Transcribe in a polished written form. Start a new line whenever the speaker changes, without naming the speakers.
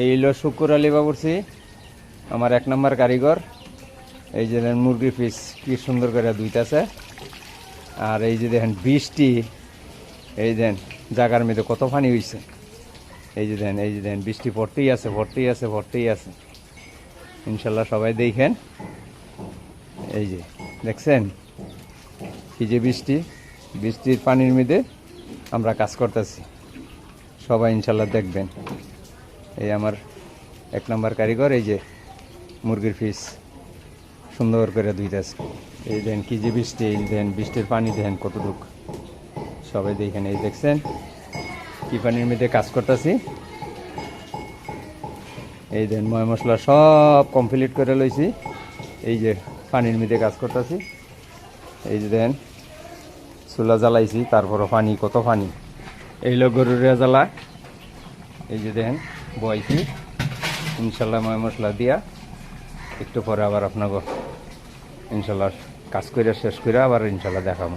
এই হলো শুকুর আলী বাবুর্চি, আমার 1 নম্বর কারিগর। এই যে দেখেন মুরগির পিস কি সুন্দর করে ধুইতেছে। আর এই যে দেখেন বৃষ্টি, এই দেন জায়গার মধ্যে কত পানি হয়েছে। এই যে দেখেন বৃষ্টি পড়তেই আছে, পড়তেই আছে, পড়তেই আছে। ইনশাল্লাহ সবাই দেখেন। এই যে দেখছেন কি যে বৃষ্টি, বৃষ্টির পানির মধ্যে আমরা কাজ করতেছি। সবাই ইনশাল্লাহ দেখবেন। এই আমার 1 নম্বর কারিগর, এই যে মুরগির পিস সুন্দর করে ধুইতেছে। এই দেন কি যে বৃষ্টি, এই দেন বৃষ্টির পানি দেখেন কতটুকু। সবাই দেখেন, এই দেখছেন কি পানির মধ্যে কাজ করতেছি। এই দেন ময় মশলা সব কমপ্লিট করে লইছি। এই যে পানির মধ্যে কাজ করতেছি। এই যে দেন চুলা জ্বালাইছি, তারপরও পানি, কত পানি। এই হলো গরুরিয়া জ্বালা। এই যে দেখেন বয়সি ইনশাল্লাহ ময় মশলা দিয়া একটু পরে আবার আপনাকে ইনশাল্লাহ কাজ করে শেষ করে আবার ইনশাল্লাহ দেখাবো।